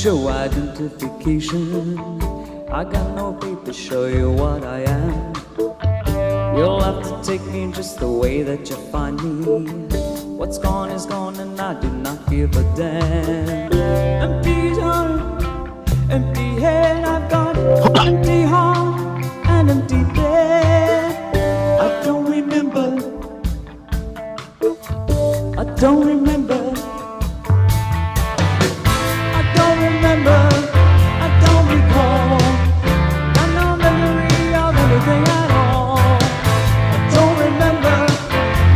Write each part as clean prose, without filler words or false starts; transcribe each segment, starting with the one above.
show identification. I got no paper to show you what I am. You'll have to take me just the way that you find me. What's gone is gone and I do not give a damn. Empty heart, empty head, I've got empty heart and empty bed. I don't remember, I don't remember, I don't remember, I don't recall. Got no memory of anything at all. I don't remember,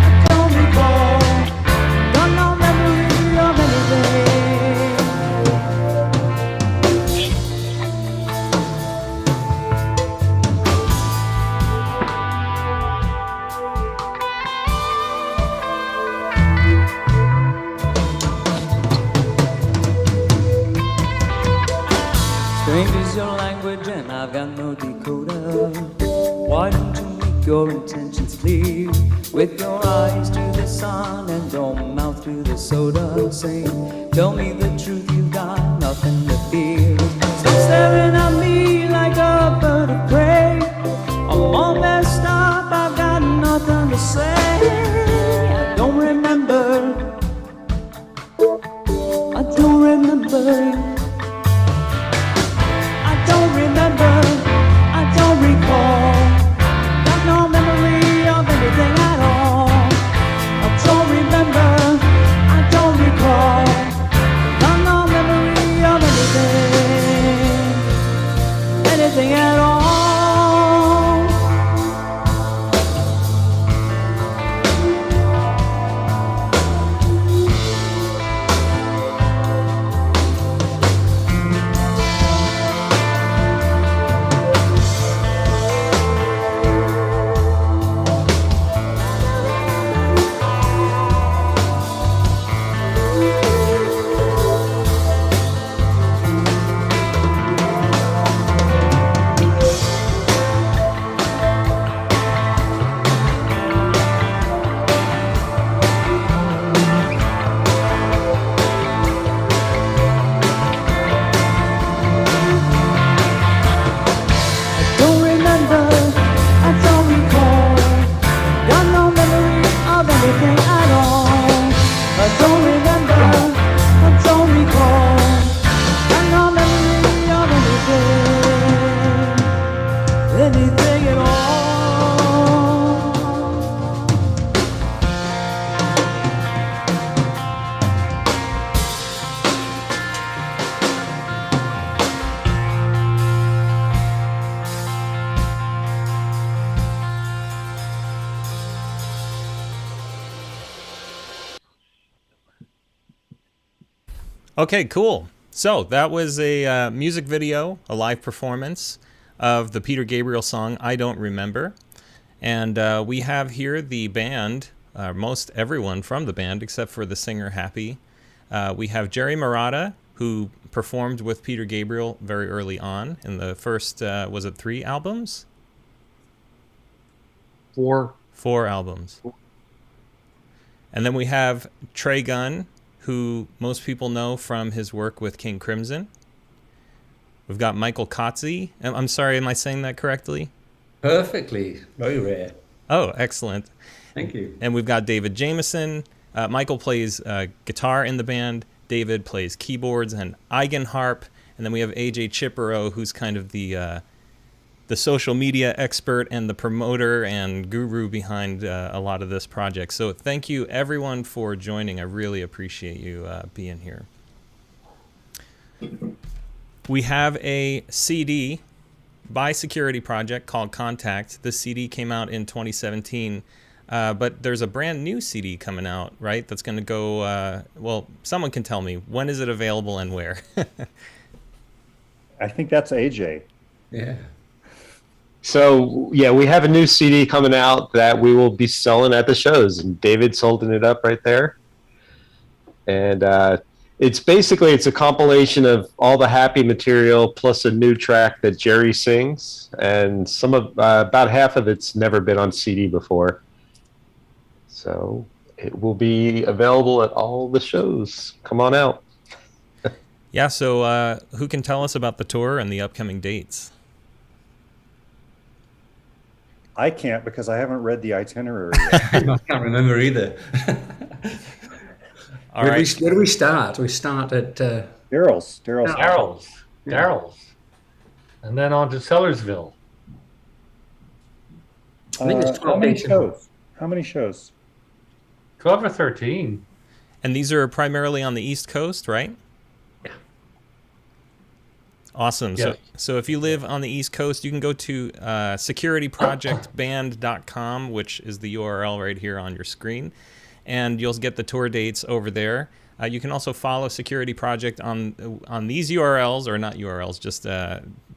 I don't recall. Got no memory of anything. Strange is your language and I've got no decoder. Why don't you make your intentions clear? With your eyes to the sun and your mouth to the soda. Saying, tell me the truth, you've got nothing to fear. Stop staring at me like a bird of prey. I'm all messed up, I've got nothing to say. I don't remember, I don't remember. I don't remember, I don't recall. Got no memory of anything at all. I don't remember, I don't recall. Got no memory of anything, anything at all. Okay, cool. So that was a music video, a live performance of the Peter Gabriel song, I Don't Remember. And we have here the band, most everyone from the band, except for the singer Happy. We have Jerry Marotta, who performed with Peter Gabriel very early on in the first, was it 3 albums? 4. 4 albums. And then we have Trey Gunn, who most people know from his work with King Crimson. We've got Michael Cozzi. I'm sorry, am I saying that correctly? Perfectly. Very rare. Oh, excellent. Thank you. And we've got David Jameson. Michael plays guitar in the band. David plays keyboards and Eigenharp. And then we have AJ Chippero, who's kind of the social media expert and the promoter and guru behind a lot of this project. So thank you, everyone, for joining. I really appreciate you being here. We have a CD by Security Project called Contact. This CD came out in 2017, but there's a brand new CD coming out, right? That's going to go, well, someone can tell me, when is it available and where? I think that's AJ. Yeah. So, yeah, we have a new CD coming out that we will be selling at the shows, and David's holding it up right there. And it's a compilation of all the Happy material plus a new track that Jerry sings, and some of about half of it's never been on CD before. So it will be available at all the shows. Come on out. Yeah, so who can tell us about the tour and the upcoming dates? I can't because I haven't read the itinerary yet. I can't remember either. All right. Where do we start? We start at Daryl's. Daryl's. And then on to Sellersville. I think it's 12 how many days. shows? How many shows? 12 or 13. And these are primarily on the East Coast, right? Yeah. Awesome. Yes. So if you live on the East Coast, you can go to securityprojectband.com, which is the URL right here on your screen, and you'll get the tour dates over there. You can also follow Security Project on these URLs, or not URLs, just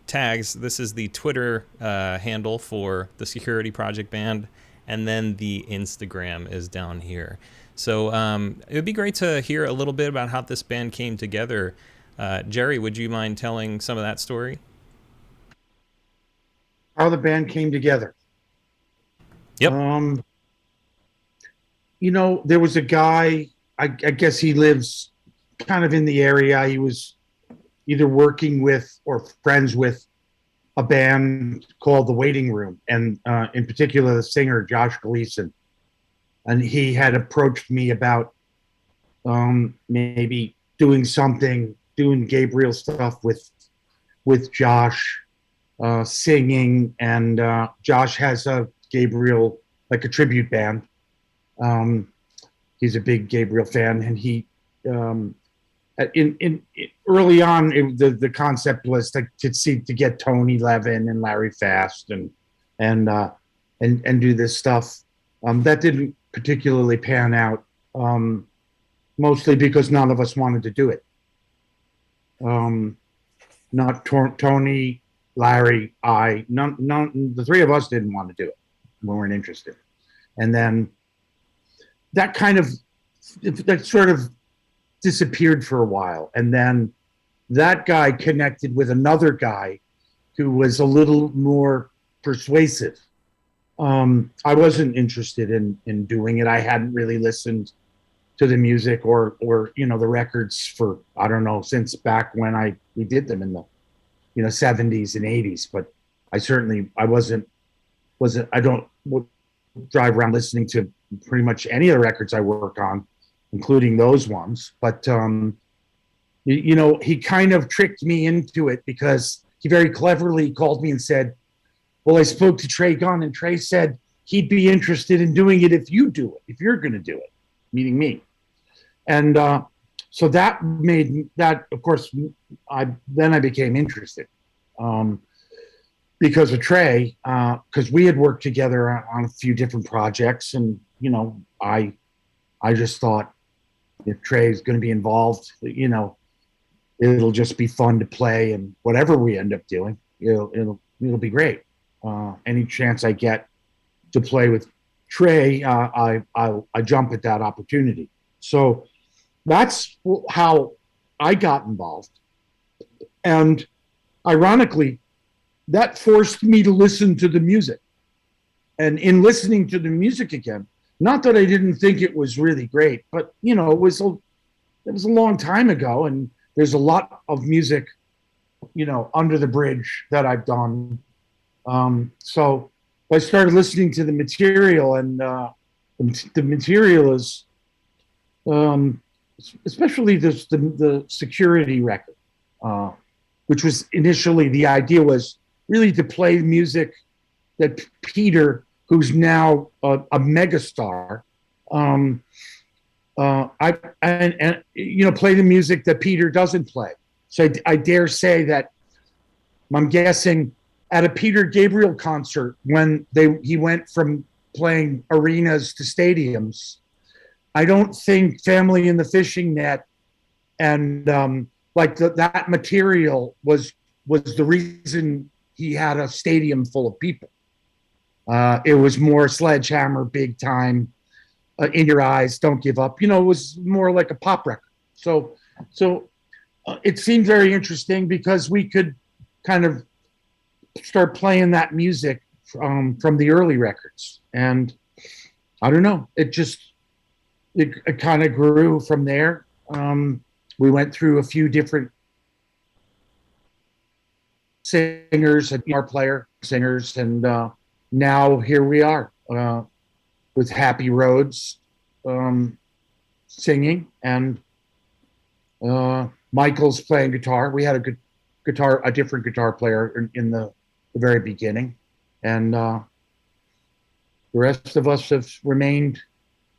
tags. This is the Twitter handle for the Security Project Band, and then the Instagram is down here. So it would be great to hear a little bit about how this band came together. Jerry, would you mind telling some of that story? How the band came together. Yep. There was a guy, I guess he lives kind of in the area. He was either working with or friends with a band called The Waiting Room, and in particular the singer Josh Gleason. And he had approached me about maybe doing Gabriel stuff with Josh, singing, and Josh has a Gabriel, like a tribute band. He's a big Gabriel fan, and he early on the concept was to get Tony Levin and Larry Fast and do this stuff. That didn't particularly pan out, mostly because none of us wanted to do it. Not Tony, Larry, none. The three of us didn't want to do it. We weren't interested. And then that sort of disappeared for a while. And then that guy connected with another guy who was a little more persuasive. I wasn't interested in doing it. I hadn't really listened to the music or the records for, I don't know, since back when we did them in the 70s and 80s. But I don't drive around listening to pretty much any of the records I work on, including those ones. But he kind of tricked me into it because he very cleverly called me and said, well, I spoke to Trey Gunn, and Trey said he'd be interested in doing it if you do it, if you're going to do it, meaning me. And so that made that, of course, I became interested because of Trey, because we had worked together on a few different projects. And, I just thought if Trey's going to be involved, it'll just be fun to play, and whatever we end up doing, it'll be great. Any chance I get to play with Trey, I jump at that opportunity. So that's how I got involved. And ironically, that forced me to listen to the music. And in listening to the music again, not that I didn't think it was really great, but it was a long time ago, and there's a lot of music, under the bridge that I've done. So I started listening to the material, and the material is, especially the Security record, which was initially, the idea was really to play music that Peter, who's now a megastar, play the music that Peter doesn't play. So I dare say that I'm guessing at a Peter Gabriel concert, when he went from playing arenas to stadiums, I don't think Family in the Fishing Net and that material was the reason he had a stadium full of people. It was more Sledgehammer, Big Time, In Your Eyes, Don't Give Up. It was more like a pop record. So it seemed very interesting because we could kind of start playing that music from the early records. And I don't know, it kind of grew from there. We went through a few different singers, a guitar player, singers, and now here we are with Happy Rhodes singing, and Michael's playing guitar. We had a different guitar player in the very beginning, and the rest of us have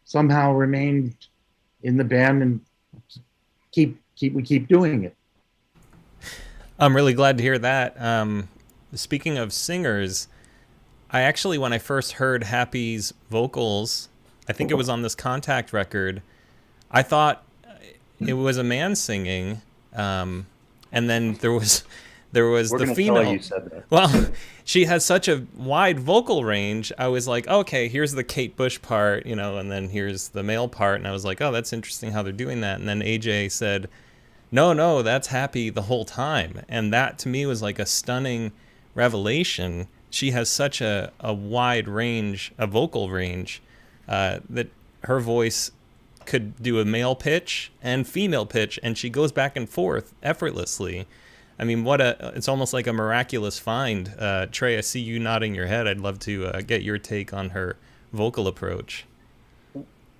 somehow remained in the band, and we keep doing it. I'm really glad to hear that. Speaking of singers, I actually, when I first heard Happy's vocals, I think it was on this Contact record, I thought it was a man singing, and then there was We're the gonna female. tell you said that. Well, she has such a wide vocal range. I was like, okay, here's the Kate Bush part, and then here's the male part, and I was like, oh, that's interesting how they're doing that. And then AJ said, no, that's Happy the whole time, and that to me was like a stunning revelation. She has such a wide range, a vocal range, that her voice could do a male pitch and female pitch, and she goes back and forth effortlessly. I mean, it's almost like a miraculous find. Trey, I see you nodding your head. I'd love to get your take on her vocal approach.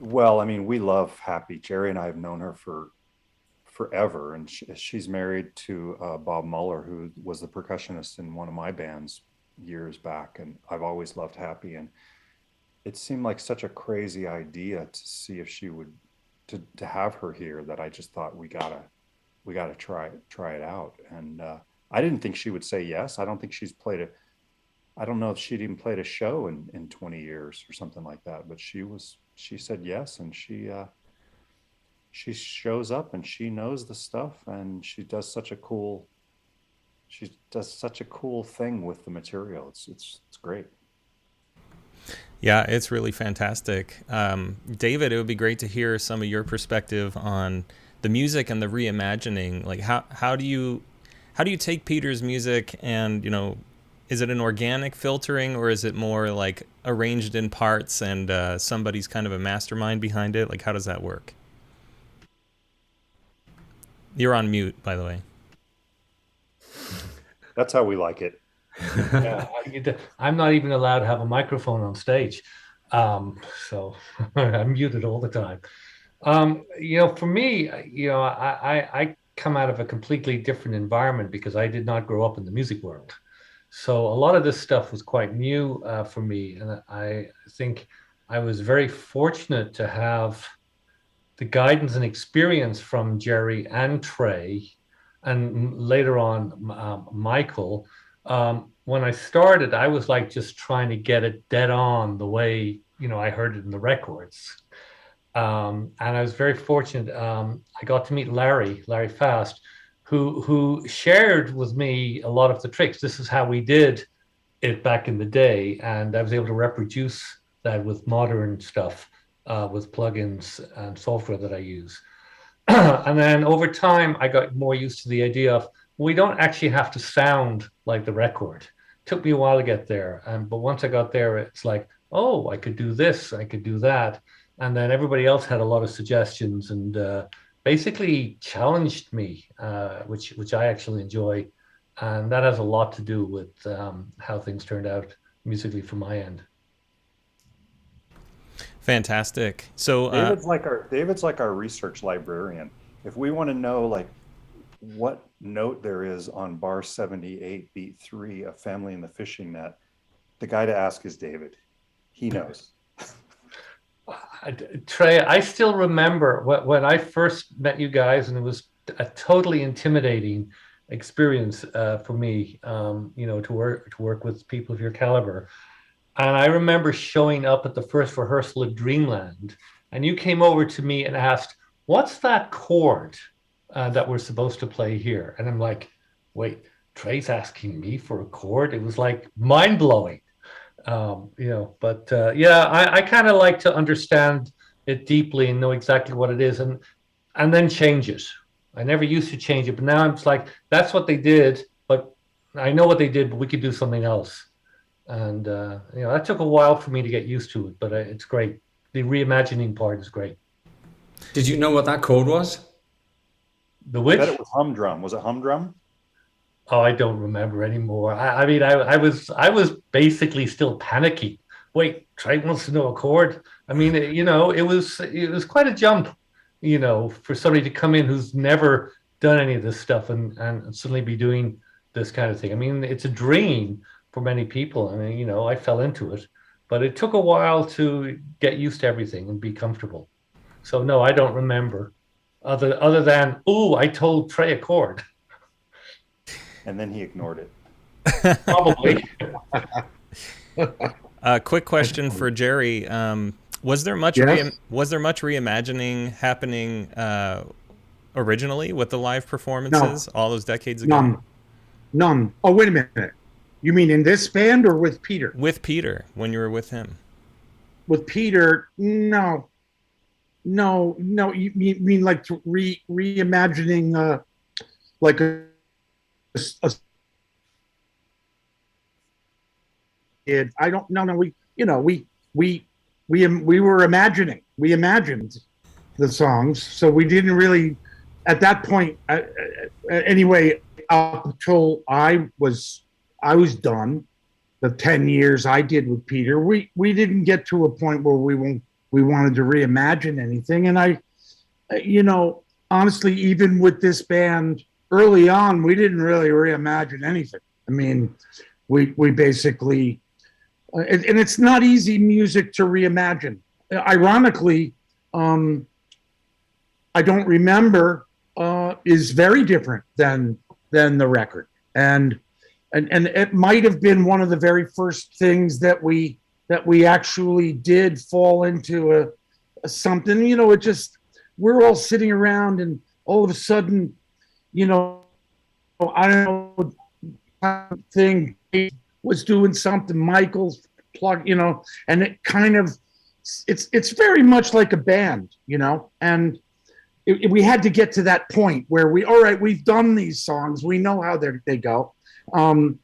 Well, I mean, we love Happy. Jerry and I have known her for forever, and she's married to Bob Muller, who was the percussionist in one of my bands years back, and I've always loved Happy, and it seemed like such a crazy idea to see if she would to have her here, that I just thought we gotta try it out. And I didn't think she would say yes. I don't think I don't know if she'd even played a show in 20 years or something like that, but she said yes, and she shows up and she knows the stuff, and she does such a cool thing with the material. It's great. Yeah, it's really fantastic. David, it would be great to hear some of your perspective on the music and the reimagining. Like how do you take Peter's music and, is it an organic filtering, or is it more like arranged in parts and somebody's kind of a mastermind behind it? Like, how does that work? You're on mute, by the way. That's how we like it. Yeah, I'm not even allowed to have a microphone on stage, so I'm muted all the time. For me, I come out of a completely different environment because I did not grow up in the music world. So a lot of this stuff was quite new for me, and I think I was very fortunate to have the guidance and experience from Jerry and Trey, and later on Michael. When I started, I was like just trying to get it dead on the way I heard it in the records, and I was very fortunate. I got to meet Larry Fast, who shared with me a lot of the tricks. This is how we did it back in the day, and I was able to reproduce that with modern stuff, with plugins and software that I use. And then over time, I got more used to the idea of, we don't actually have to sound like the record. It took me a while to get there. But once I got there, it's like, oh, I could do this, I could do that. And then everybody else had a lot of suggestions and basically challenged me, which I actually enjoy. And that has a lot to do with how things turned out musically from my end. Fantastic. So David's like our research librarian. If we want to know like what note there is on bar 78 beat 3 of Family in the Fishing Net, the guy to ask is David. He knows. Trey, I still remember when I first met you guys, and it was a totally intimidating experience for me, to work with people of your caliber. And I remember showing up at the first rehearsal at Dreamland, and you came over to me and asked, "What's that chord that we're supposed to play here?" And I'm like, "Wait, Trey's asking me for a chord?" It was like mind blowing, But I kind of like to understand it deeply and know exactly what it is, and then change it. I never used to change it, but now I'm just like, that's what they did, but I know what they did, but we could do something else. And that took a while for me to get used to it, but it's great. The reimagining part is great. Did you know what that chord was? The which? I bet it was humdrum. Was it humdrum? Oh, I don't remember anymore. I mean, I was basically still panicky. Wait, Trey wants to know a chord. I mean, it was quite a jump, for somebody to come in who's never done any of this stuff and suddenly be doing this kind of thing. I mean, it's a dream for many people. I mean, I fell into it, but it took a while to get used to everything and be comfortable. So no, I don't remember other than, oh, I told Trey a chord. And then he ignored it. Probably. Quick question for Jerry. Was there much Yes? was there much reimagining happening originally with the live performances all those decades ago? None. Oh, wait a minute. You mean in this band or with Peter? With Peter, when you were with him. With Peter, no. No. You mean like reimagining like a I don't. No. We were imagining. We imagined the songs, so we didn't really. At that point, anyway, up until I was done, the 10 years I did with Peter, we didn't get to a point where we wanted to reimagine anything. And honestly, even with this band early on, we didn't really reimagine anything. I mean, we basically, and it's not easy music to reimagine. Ironically, I don't remember is very different than the record, and it might have been one of the very first things that we actually did fall into a something. It just, we're all sitting around and all of a sudden, I don't know, thing was doing something, Michael's plug, and it kind of, it's very much like a band, and we had to get to that point where all right, we've done these songs, we know how they go. And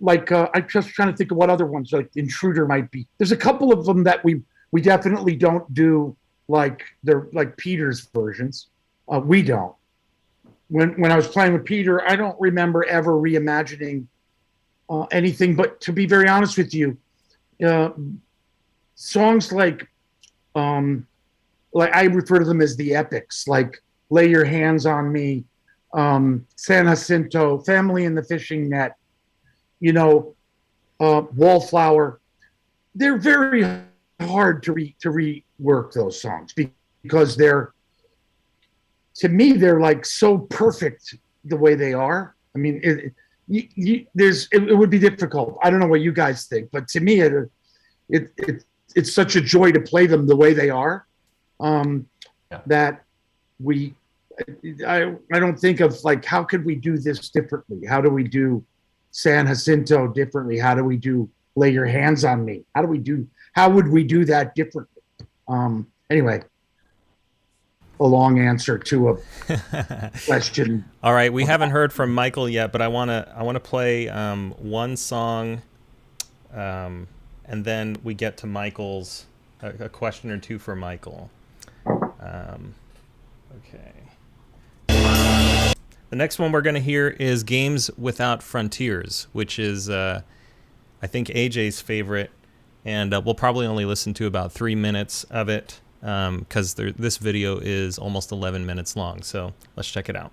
like, I'm just trying to think of what other ones, like Intruder might be. There's a couple of them that we definitely don't do like they're like Peter's versions. We don't. When I was playing with Peter, I don't remember ever reimagining anything. But to be very honest with you, songs like I refer to them as the epics, like "Lay Your Hands on Me," San Jacinto, "Family in the Fishing Net," "Wallflower." They're very hard to rework those songs because to me, they're like so perfect the way they are. I mean, it would be difficult. I don't know what you guys think, but to me, it's such a joy to play them the way they are. That I don't think of like, how could we do this differently? How do we do San Jacinto differently? How do we do "Lay Your Hands on Me"? How would we do that differently? Anyway, a long answer to a question. All right, we haven't heard from Michael yet, but I want to play one song, and then we get to Michael's a question or two for Michael. Okay. The next one we're going to hear is "Games Without Frontiers," which is I think AJ's favorite, and we'll probably only listen to about 3 minutes of it because this video is almost 11 minutes long. So let's check it out.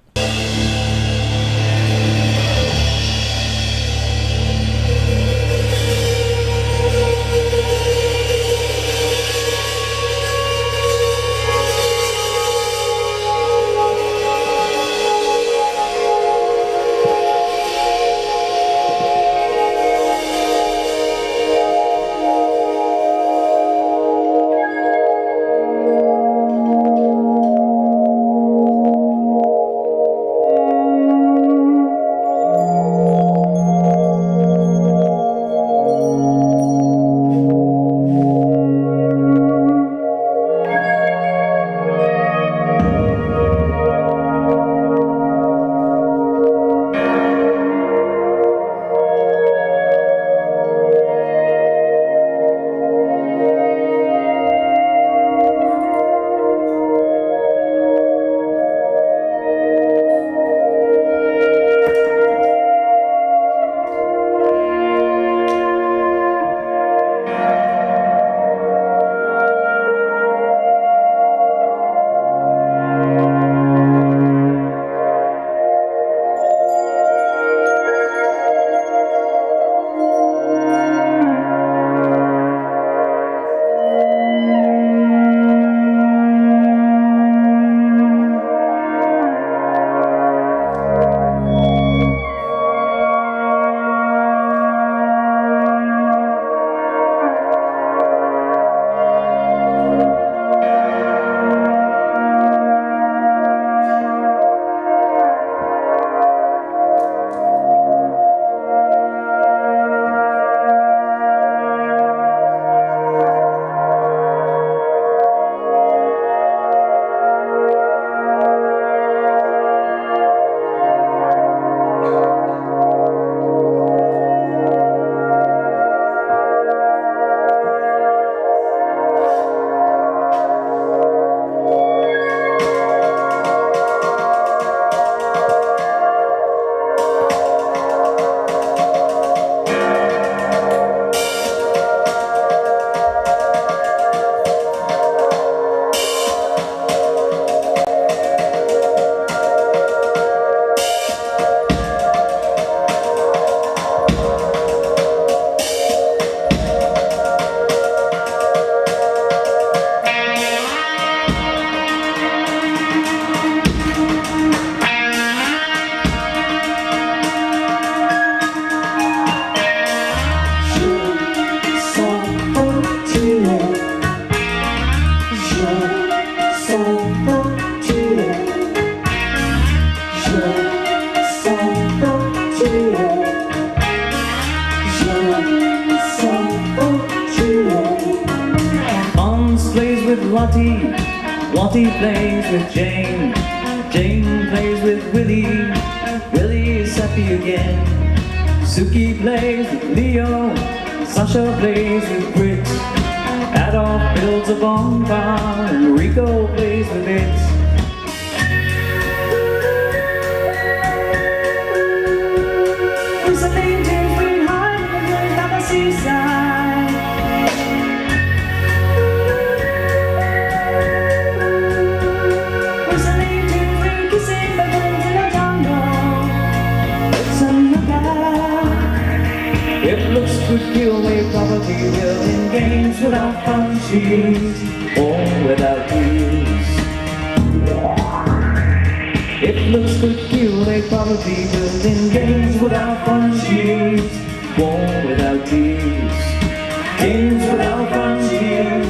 Watty, Watty plays with Jane, Jane plays with Willie, Willie is happy again. Suki plays with Leo, Sasha plays with Briggs, Adolf builds a bonfire and Rico plays with it. Whistling tunes behind the place on the seaside. Whistling tunes we kissing the winds in the jungle. Listen look out. It looks good, kill me probably will in games without fun cheese or without peace. It looks good, kill they probably will in games without fun cheese, war without tease. Games without fun cheese,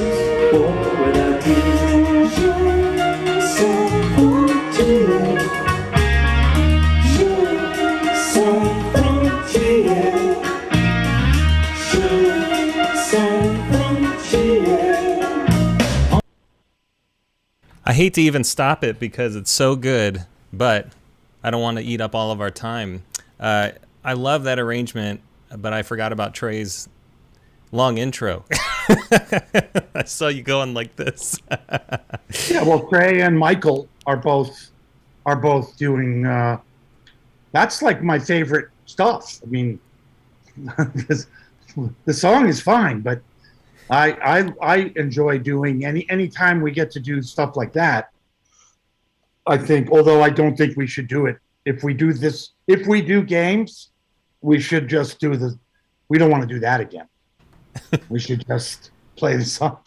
war without tease. Je sais frontier, je sais frontier, je sais frontier. I hate to even stop it because it's so good, but I don't want to eat up all of our time. I love that arrangement, but I forgot about Trey's long intro. I saw you going like this. Yeah, well, Trey and Michael are both doing. That's like my favorite stuff. I mean, the song is fine, but I enjoy doing any time we get to do stuff like that. I think, although I don't think we should do it. If we do games, we should just do we don't want to do that again. We should just play the song.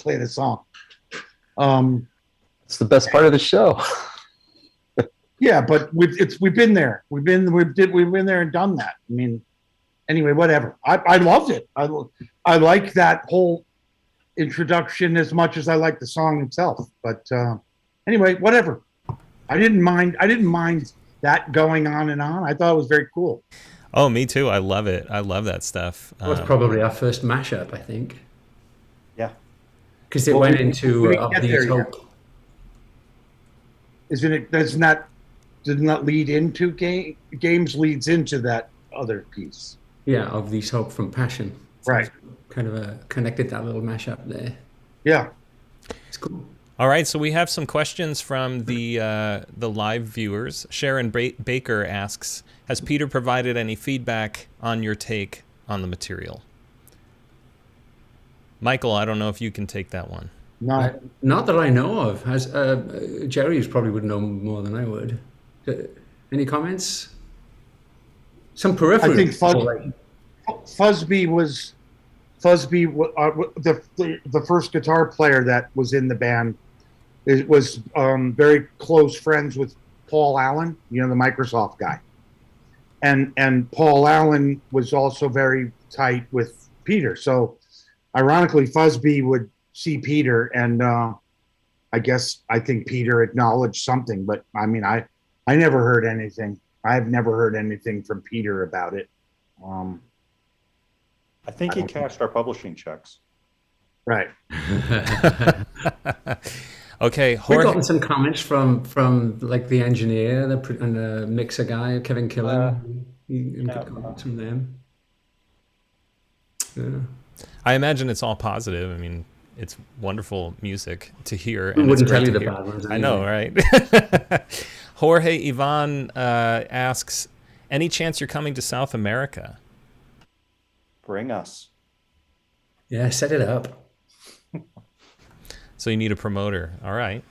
It's the best part of the show. Yeah, but we've been there. We've been there and done that. I mean, anyway, whatever. I loved it. I like that whole introduction as much as I like the song itself. But anyway, whatever. I didn't mind that going on and on. I thought it was very cool. Oh, me too. I love it. I love that stuff. That was probably our first mashup, I think. Yeah. Because it went into Of These Hope. Isn't it? Doesn't that lead into games? Leads into that other piece. Yeah, Of These Hope from Passion. So Right. Kind of connected that little mashup there. Yeah. It's cool. All right, so we have some questions from the live viewers. Sharon Baker asks, has Peter provided any feedback on your take on the material? Michael, I don't know if you can take that one. Not that I know of. Has Jerry's probably would know more than I would. Any comments? Some peripheral. I think Fuzzby was the first guitar player that was in the band. It was very close friends with Paul Allen, the Microsoft guy, and Paul Allen was also very tight with Peter. So, ironically, Fuzzby would see Peter, and I think Peter acknowledged something. But I mean, I never heard anything. I've never heard anything from Peter about it. I think he cashed our publishing checks. Right. Okay, We've Jorge. gotten some comments from like the engineer and the mixer guy, Kevin Killen. Good comments from them. Yeah. I imagine it's all positive. I mean, it's wonderful music to hear. We And it's wouldn't tell great you to the hear. bad ones. I know, right? Jorge Ivan asks, any chance you're coming to South America? Bring us. Yeah, set it up. So you need a promoter. All right.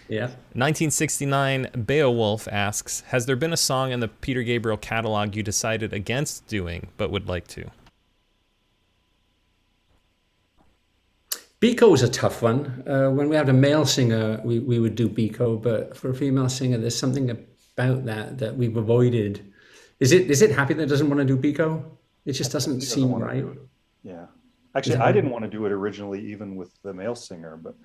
Yeah. 1969 Beowulf asks, has there been a song in the Peter Gabriel catalog you decided against doing but would like to? Biko is a tough one. When we had a male singer, we would do Biko, but for a female singer, there's something about that we've avoided. Is it Happy that doesn't want to do Biko? It just doesn't seem right. Yeah. Actually, I didn't want to do it originally, even with the male singer, but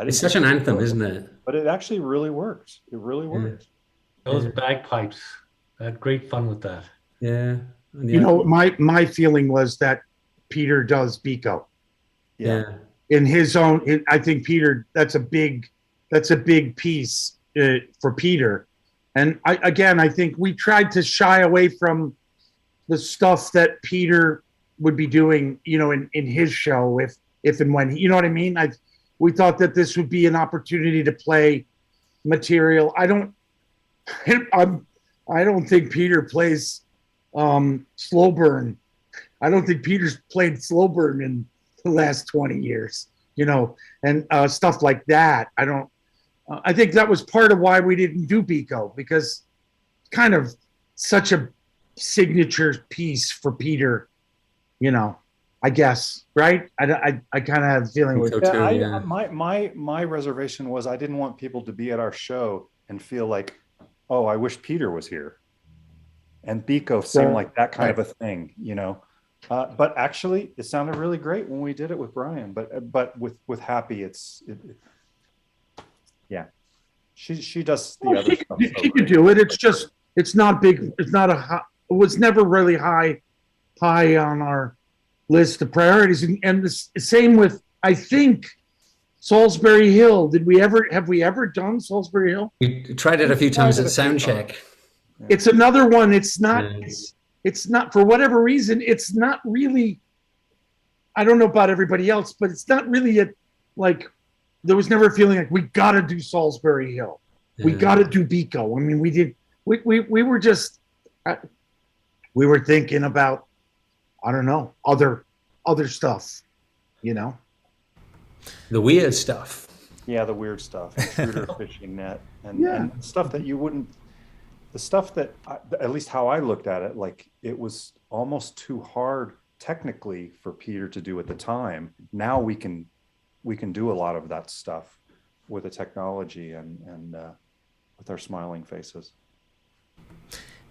it's such an anthem, isn't it? But it actually really works. It really works. Those bagpipes. I had great fun with that. Yeah. My feeling was that Peter does Biko. Yeah. in his own. I think Peter, that's a big piece for Peter. And I think we tried to shy away from the stuff that Peter would be doing, in his show, if and when, you know what I mean? We thought that this would be an opportunity to play material. I don't think Peter plays slow burn. I don't think Peter's played slow burn in the last 20 years, and stuff like that. I think that was part of why we didn't do Biko, because it's kind of such a signature piece for Peter, I guess, right? I kind of have a feeling with Yeah, my reservation was I didn't want people to be at our show and feel like, oh, I wish Peter was here. And Biko seemed like that kind of a thing, But actually, it sounded really great when we did it with Brian. But with Happy, yeah, she does the other stuff. She could do it. It's not big. It's not it was never really high on our list of priorities. And the same with, I think, Salisbury Hill. Have we ever done Salisbury Hill? We tried it a few times at Soundcheck. It's another one. It's not. It's not, for whatever reason. It's not really. I don't know about everybody else, but it's not really there was never a feeling like we got to do Salisbury Hill. We got to do Biko. I mean, we did. We were just. We were thinking about, I don't know, other stuff, The weird stuff. Yeah, the weird stuff. Intruder fishing net and stuff that you wouldn't. The stuff that, at least how I looked at it, it was almost too hard technically for Peter to do at the time. Now we can do a lot of that stuff with the technology and with our smiling faces.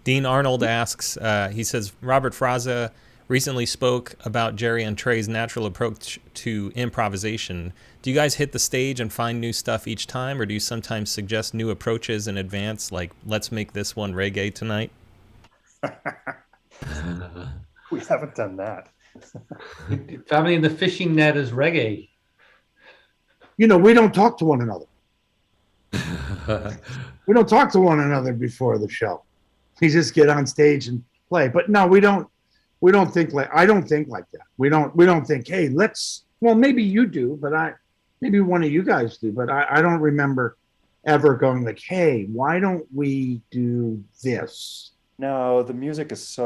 Dean Arnold asks, he says, Robert Fraza recently spoke about Jerry and Trey's natural approach to improvisation. Do you guys hit the stage and find new stuff each time, or do you sometimes suggest new approaches in advance, like, let's make this one reggae tonight? We haven't done that. Family in the Fishing Net is reggae. We don't talk to one another. We don't talk to one another before the show. We just get on stage and play. But no, we don't think I don't think like that. We don't think, hey, well, maybe you do, but maybe one of you guys do, but I don't remember ever going like, hey, why don't we do this? No, the music is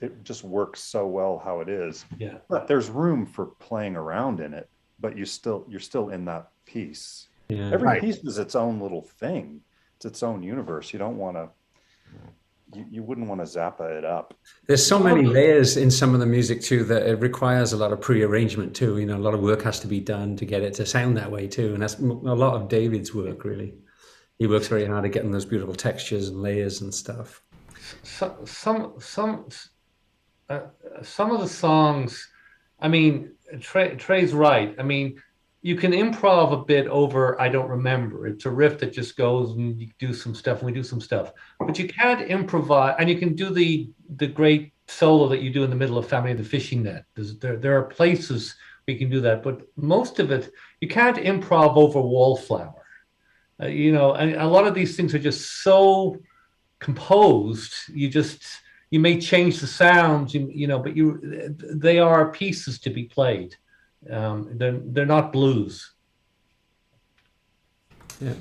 it just works so well how it is. Yeah. But there's room for playing around in it, but you're still in that piece. Yeah. Every piece is its own little thing. It's its own universe. You don't want to. You wouldn't want to zappa it up. There's so many layers in some of the music too that it requires a lot of pre-arrangement too. A lot of work has to be done to get it to sound that way too, and that's a lot of David's work. Really, he works very hard at getting those beautiful textures and layers and stuff. Some of the songs. I mean, Trey's right. I mean, you can improv a bit over I don't remember. It's a riff that just goes and you do some stuff and we do some stuff. But you can't improvise, and you can do the great solo that you do in the middle of Family of the Fishing Net. There are places where you can do that, but most of it, you can't improv over Wallflower. And a lot of these things are just so composed. You may change the sounds, but they are pieces to be played. They're not blues. Yeah.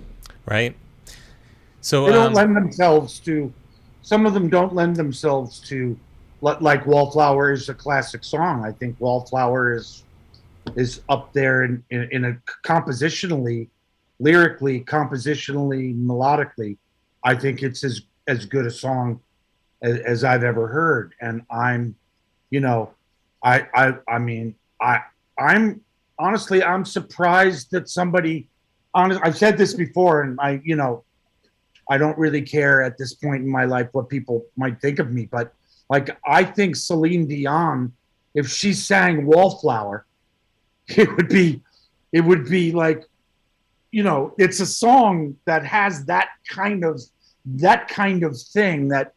Right. So they don't lend themselves to. Some of them don't lend themselves to, like Wallflower is a classic song. I think Wallflower is up there in a compositionally, lyrically, melodically. I think it's as good a song as I've ever heard. And I'm honestly, I'm surprised that somebody, I've said this before, and I don't really care at this point in my life what people might think of me, but I think Celine Dion, if she sang Wallflower, it would be like, it's a song that has that kind of thing that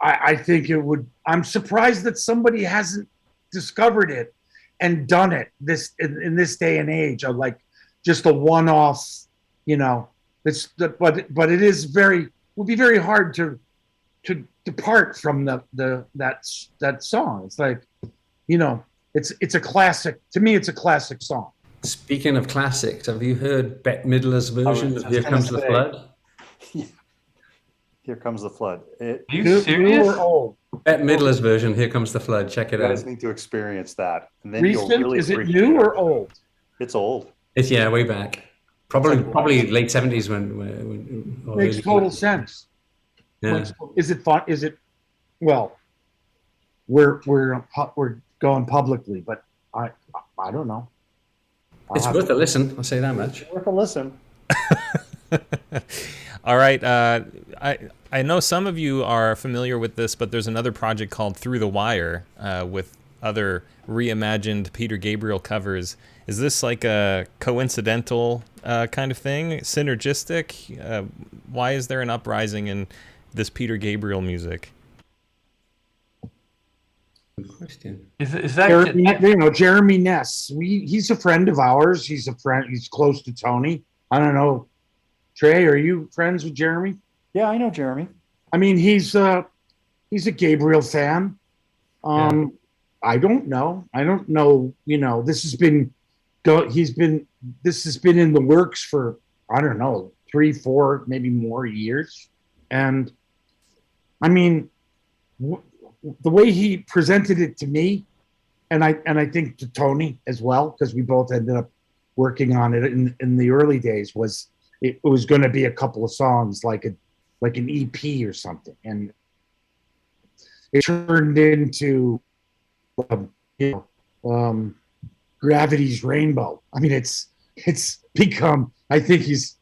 I think it would. I'm surprised that somebody hasn't discovered it and done it this in this day and age of like just a one-off, you know. But it is would be very hard to depart from that song. It's like, you know, it's a classic. To me, it's a classic song. Speaking of classics, have you heard Bette Midler's version of Here gonna Comes the say. Flood? Here Comes the Flood. Are you serious? New or old? Bette Midler's version, Here Comes the Flood. Check it You out. guys need to experience that, and then you'll Recent? really Is it appreciate new or old? It's old. It's way back. Probably late 70s when or Makes early total 70s. sense. Yeah. Is it fun? Is it? Well, we're going publicly, but I don't know. It's worth a listen. I'll say that much. Worth a listen. All right. I know some of you are familiar with this, but there's another project called Through the Wire with other reimagined Peter Gabriel covers. Is this like a coincidental kind of thing? Synergistic? Why is there an uprising in this Peter Gabriel music? Good question. Is that Jeremy Ness. He's a friend of ours. He's a friend. He's close to Tony. I don't know. Trey, are you friends with Jeremy? Yeah, I know Jeremy. I mean, he's a Gabriel fan. I don't know. You know, this has been in the works for, I don't know, 3, 4, maybe more years. And I mean, the way he presented it to me, and I think to Tony as well, because we both ended up working on it in the early days, was it was going to be a couple of songs like an EP or something, and it turned into Gravity's Rainbow. I mean, it's become. I think he's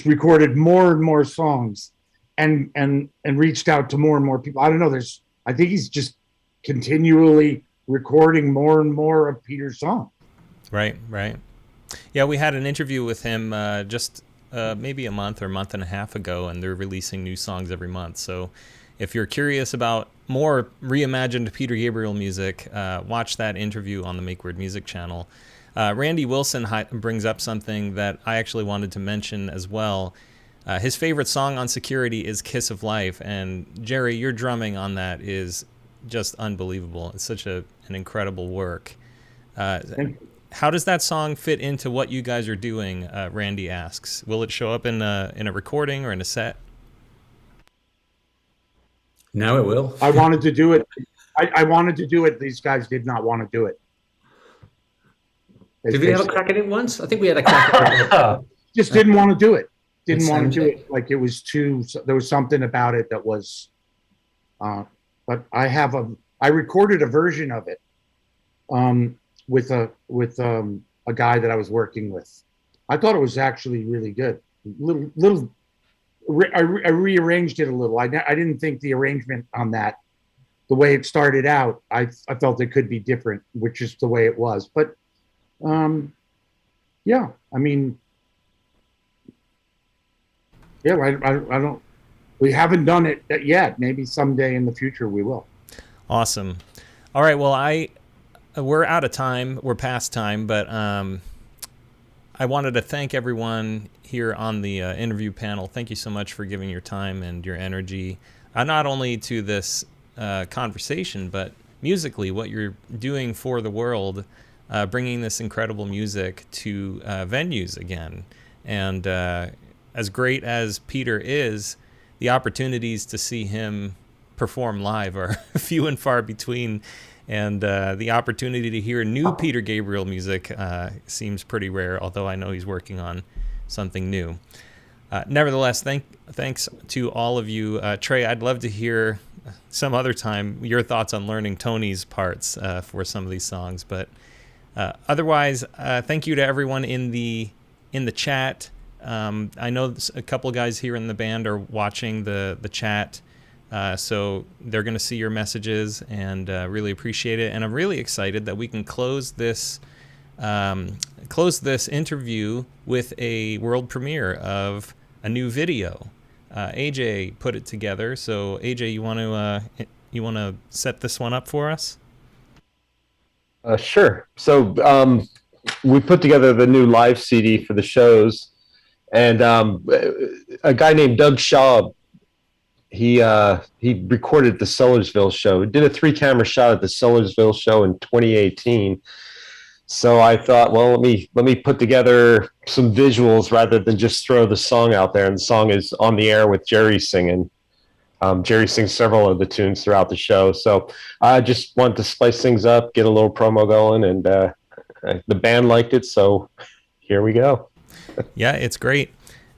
recorded more and more songs, and reached out to more and more people. I don't know. I think he's just continually recording more and more of Peter's songs. Right. Yeah, we had an interview with him just maybe a month and a half ago, and they're releasing new songs every month. So if you're curious about more reimagined Peter Gabriel music, watch that interview on the Make Weird Music channel. Randy Wilson brings up something that I actually wanted to mention as well. His favorite song on Security is Kiss of Life, and Jerry, your drumming on that is just unbelievable. It's such an incredible work. How does that song fit into what you guys are doing? Randy asks. Will it show up in a recording or in a set? Now it will. I wanted to do it. I wanted to do it. These guys did not want to do it. Did we have a crack at it once? I think we had a crack at it. Just didn't want to do it. Didn't That want to sounds do it. Like it was too. There was something about it that was. But I recorded a version of it. With a guy that I was working with. I thought it was actually really good. I rearranged it a little. I didn't think the arrangement on that, the way it started out, I felt it could be different, which is the way it was. But yeah, I mean, yeah, I don't. We haven't done it yet. Maybe someday in the future we will. Awesome. All right. Well, we're out of time. We're past time, but I wanted to thank everyone here on the interview panel. Thank you so much for giving your time and your energy, not only to this conversation, but musically, what you're doing for the world, bringing this incredible music to venues again. And as great as Peter is, the opportunities to see him perform live are few and far between. And the opportunity to hear new Peter Gabriel music seems pretty rare, although I know he's working on something new. Nevertheless, thanks to all of you. Trey, I'd love to hear some other time your thoughts on learning Tony's parts for some of these songs. But otherwise, thank you to everyone in the chat. I know a couple guys here in the band are watching the chat. So they're going to see your messages and really appreciate it. And I'm really excited that we can close this interview with a world premiere of a new video. AJ put it together. So AJ, you want to set this one up for us? Sure. So we put together the new live CD for the shows, and a guy named Doug Shaw, he recorded the Sellersville show. He did a 3-camera shot at the Sellersville show in 2018. So I thought, well, let me put together some visuals rather than just throw the song out there. And the song is on the air with Jerry singing. Jerry sings several of the tunes throughout the show. So I just wanted to spice things up, get a little promo going, and the band liked it. So here we go. Yeah, it's great.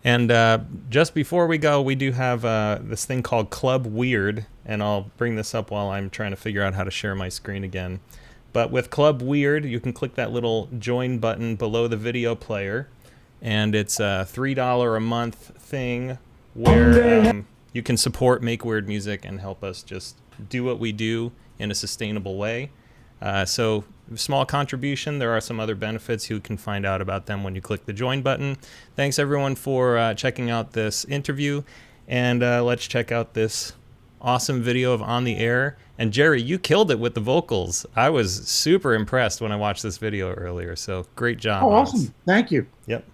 And just before we go, we do have this thing called Club Weird. And I'll bring this up while I'm trying to figure out how to share my screen again. But with Club Weird, you can click that little join button below the video player. And it's a $3 a month thing where you can support Make Weird Music and help us just do what we do in a sustainable way. So small contribution. There are some other benefits. You can find out about them when you click the join button. Thanks everyone for checking out this interview. And let's check out this awesome video of On the Air. And Jerry, you killed it with the vocals. I was super impressed when I watched this video earlier. So great job. Oh, awesome. Thank you. Yep.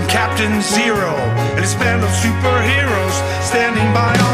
Captain Zero and his band of superheroes standing by on